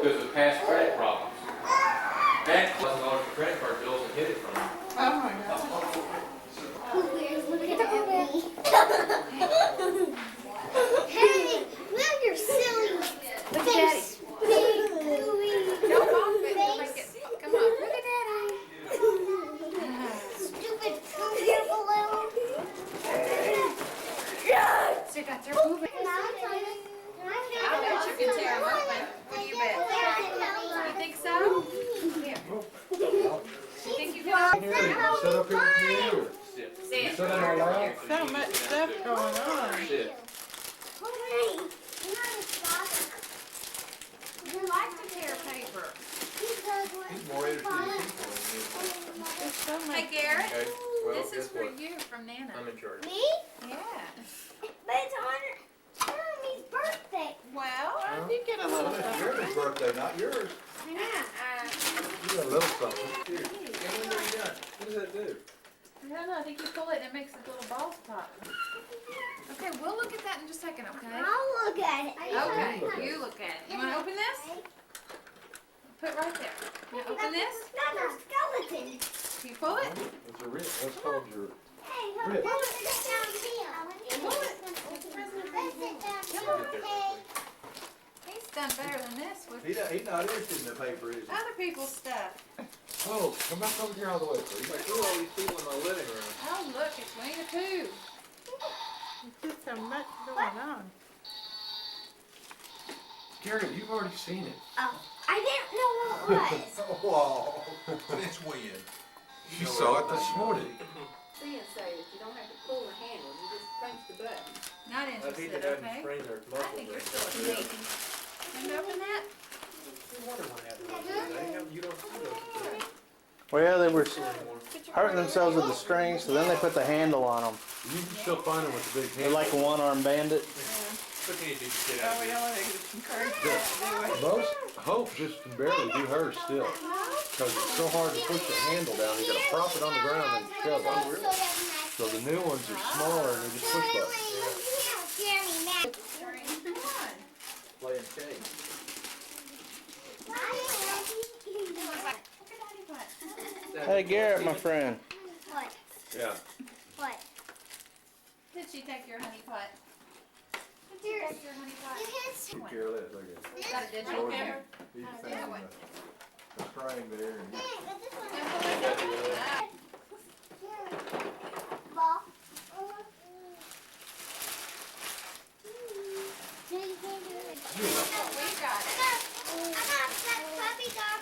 because of past credit problems. Dad $1,000 for credit card bills and hid it from him. Oh my God. Look at me. Hey, now you're silly. Look at Daddy. Big, gooey, Go on, baby. Make it. Come on. Look at stupid computer balloon. So you got their boo baby. I bet you can tear them open. What do you bet? You think so? Here. You think you can? Here, sit up here with me. Sit. Sit in my lap. So much stuff going on. Sit. You like to tear paper. He's more interested in people There's so much. Hey, than Garrett. me. Okay, well, This is guess for what? you from Nana. I'm in charge. Me? Yeah. But it's on Jeremy's birthday. Well, you get a little It's something. Jeremy's birthday, not yours. You got a little something. Here, when are you done? What does that do? I don't know. I think you pull it and it makes the little balls pop. Okay, we'll look at that in just a second, okay? I'll look at it. Okay, you look at it. You want to open this? Put it right there. You wanna open this? That's a skeleton. Can you pull it? It's a rib. That's called your Hey, Rip. pull it down here. Pull it. Press it down here. Hey. He's done better than this with He's not interested in the paper, is he? other people's stuff. Oh, come back over here all the way, please. Like, look at all these people in my living room. Oh, look, it's Winnie the Pooh. There's just so much going on. Gary, you've already seen it. Oh, I didn't know what it was. Wow. Since when? You saw it this morning. Saying say that you don't have to pull the handle, you just punch the button. Not I think interested, they hadn't okay? sprained their I muscles. think you're or still anything. amazing. Can you open that? No wonder what happened today. You don't see those today. Well, they were Anymore. hurting themselves with the strings, so then they put the handle on them. You can still find them with the big They're hand. like a one-armed bandit. But you need to get Oh, out of we here. don't want to encourage that, do we? Most Hope just can barely do hers still. Because it's so hard to push the handle down. You gotta prop it on the ground and shove it. So the new ones are smaller and they just push buttons. Jeremy, Matt. Come on. Playing cake. Hey, Garrett, my friend. What? Yeah. What? Did she take your honey pot? Did she Here. take your honey pot? You can't Careless, I guess. Got a digital camera? He's Yeah, thinking what? the string there and but this one. Ah, Ball. No, you can't do it. we got it. I got a black puppy dog.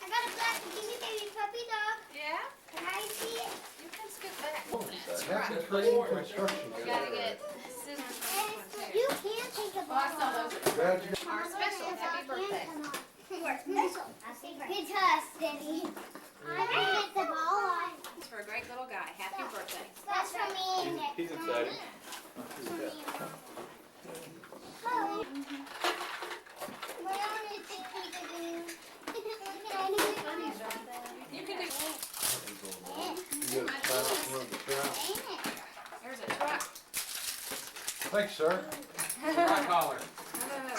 I got a black teeny baby puppy dog. Yeah? Can I see it? You can scoot back. that's right. crazy construction. You gotta get scissors for this one You too. can't take a Oh, I ball. saw those. Glad you Our special. Happy birthday. We're special. It's us, Denny. I can get the ball on. It's for a great little guy. Happy birthday. That's for me and Nick. He's excited. Oh. My own is big peekaboo. You can do. You gotta sign up for the truck. There's a truck. Thanks, sir. Rock collar. Sit on it.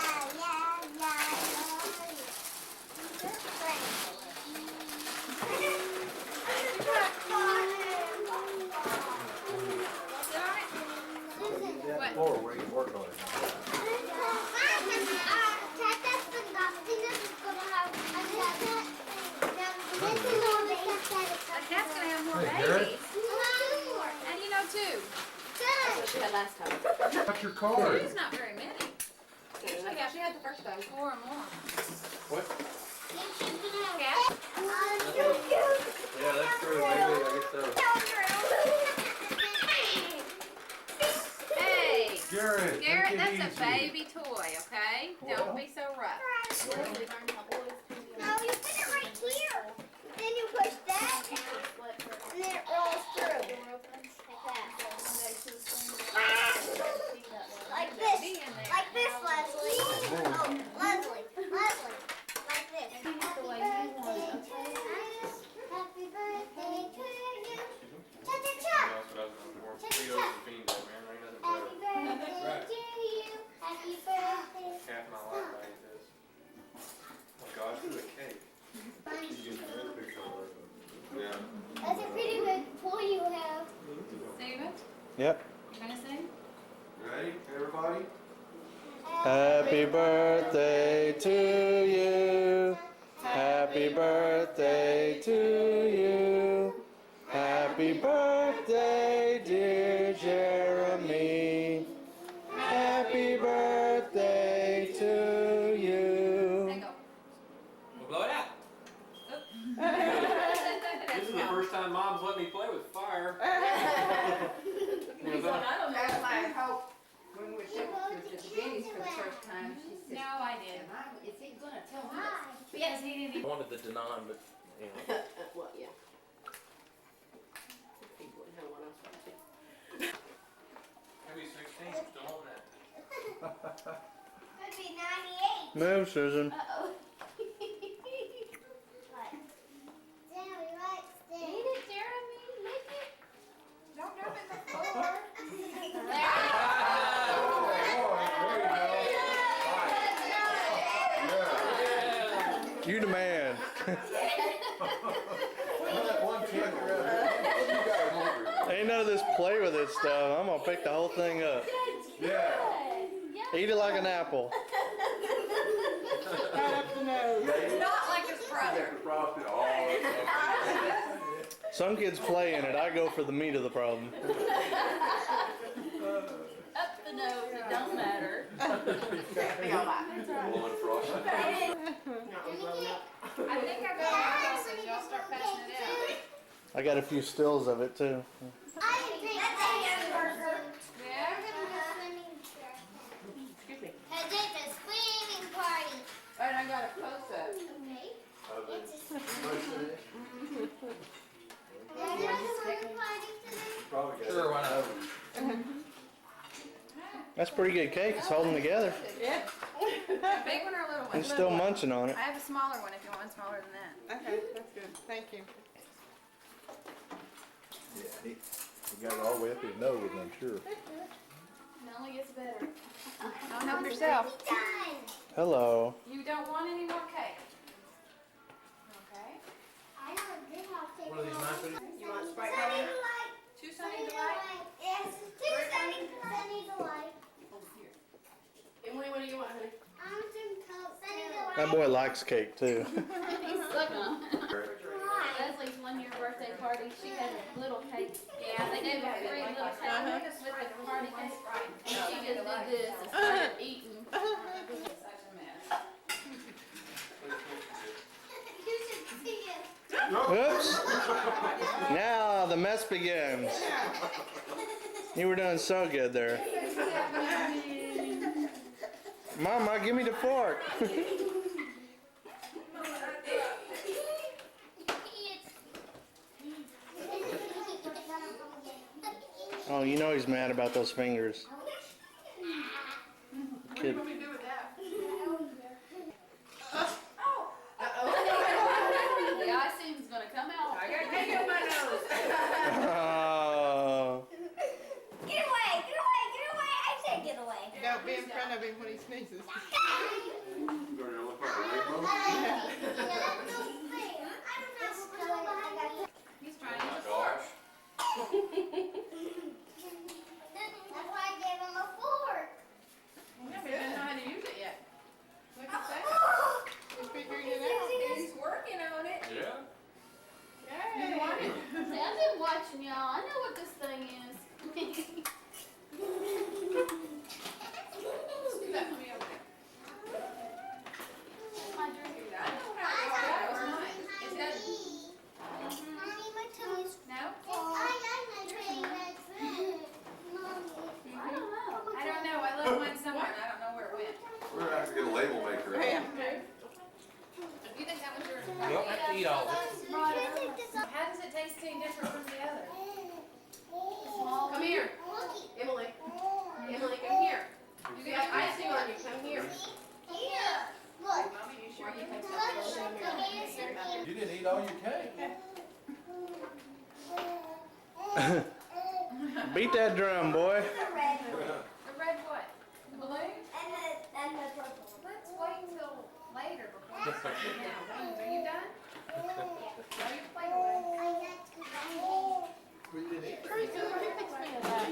That floor where you work on it. A cat's gonna have more Hey, Garrett. babies. And you know too. That's what she had last time. Got your card. She's not very many. I thought she had the first time. 4 or more. What? Cat? Yeah, that's true. Maybe, I guess so. Hey! Garrett, Garrett, take it that's a easy. baby toy, okay? Don't be so rough. No, you put it right here. Then you push that, and then it rolls through. Like this. Be in there. Like this, Leslie. Oh, Leslie. Leslie. Like this. Happy birthday to you. Cha-cha-cha. That's what I was going for. Fritos and beans, man. Ain't nothing Happy better. birthday to you. Happy birthday. Half my life I ate this. Yep. You gonna sing? Ready, everybody? Happy birthday to you. Happy birthday to you. Happy birthday, dear Jeremy. Happy birthday to you. There you go. We'll blow it out. This is the first time Mom's let me play with fire. He's like, I don't know. That's my hope. When we took her to the Denny's for the first time, she said, No, I did. is he gonna tell me? Yes, he didn't. I wanted the Denon, but anyway. Well, yeah. He wouldn't have one else. Maybe 16, still on that. Could be 98. Move, Susan. Uh-oh. What? Jeremy likes this. Eat it, Jeremy. Lick it. Don't drop it on the floor. You the man. Ain't none of this play with it stuff. I'm gonna pick the whole thing up. Yeah. Eat it like an apple. It's not like his brother. Some kids play in it. I go for the meat of the problem. Up the nose, it don't matter. Blowing frosting. I think I got my so y'all start passing it out. I got a few stills of it too. I didn't think that. Yeah? Excuse me. Cause it's a swimming party. And I got a close-up. Okay. It's a swimming party today. Sure, why not? That's pretty good cake. It's holding together. Yeah. A big one or a little one? I'm still munching on it. I have a smaller one if you want one smaller than that. Okay, that's good. Thank you. Yeah, he got it all the way up his nose, I'm sure. It only gets better. Don't help yourself. Done. Hello. You don't want any more cake. Okay. I know a good house. What are these nice? You want Sprite Sunny Delight? delight. Two Sunny Delight. Yes, two sunny delight. Oh, here. Emily, what do you want, honey? I'm some Coke. Sunny delight. That boy likes cake too. He's sucking on. Why? Leslie's 1 year birthday party, she had a little cake. Yeah, they gave her 3 little cakes with the party cake. And she just did this and started eating. Such a mess. You should see it. Oops. Now the mess begins. You were doing so good there. Mama, give me the fork. Oh, you know he's mad about those fingers. Kid. What do we do with that? The icing's gonna come out. I got cake on my nose. Oh. Get away, get away, get away. I said get away. Don't be in front of him when he sneezes. He's trying Oh to my gosh. That's why I gave him a fork. Yeah, but he doesn't know how to use it yet. Look at that. He's figuring it out. He's working on it. Yeah. Yay. See, I've been watching y'all. I know what this thing is. Do that for me over there. My drink. I know how to that was mine. Is that Mommy, my tummy's no? I like my train red food. Mommy. I don't know. I don't know. I left mine somewhere and I don't know where it went. We're gonna have to get a label maker. Yeah. Do you think that was yours? You don't have to eat all this. How does it taste any different from the other? Come here. Emily. Emily, come here. You got icing on you. Come here. Here. Look. Mommy, you sure you can Look. You didn't eat all your cake. Beat that drum, boy. The red one. The red what? The balloon? And the purple. Let's wait until later before we start putting down balloons. Are you done? Are you playing away? I got to. We didn't eat. Pretty good. He fixed me a back.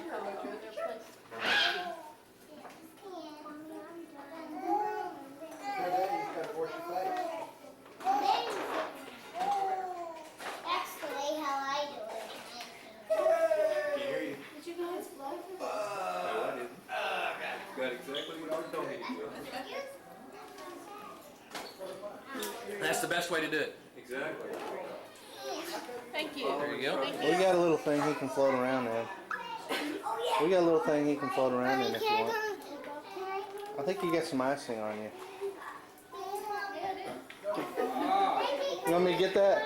told me to do it. That's the best way to do it. Exactly. Thank you. There you go. We got a little thing he can float around in. We got a little thing he can float around in if you want. I think you got some icing on you. You want me to get that?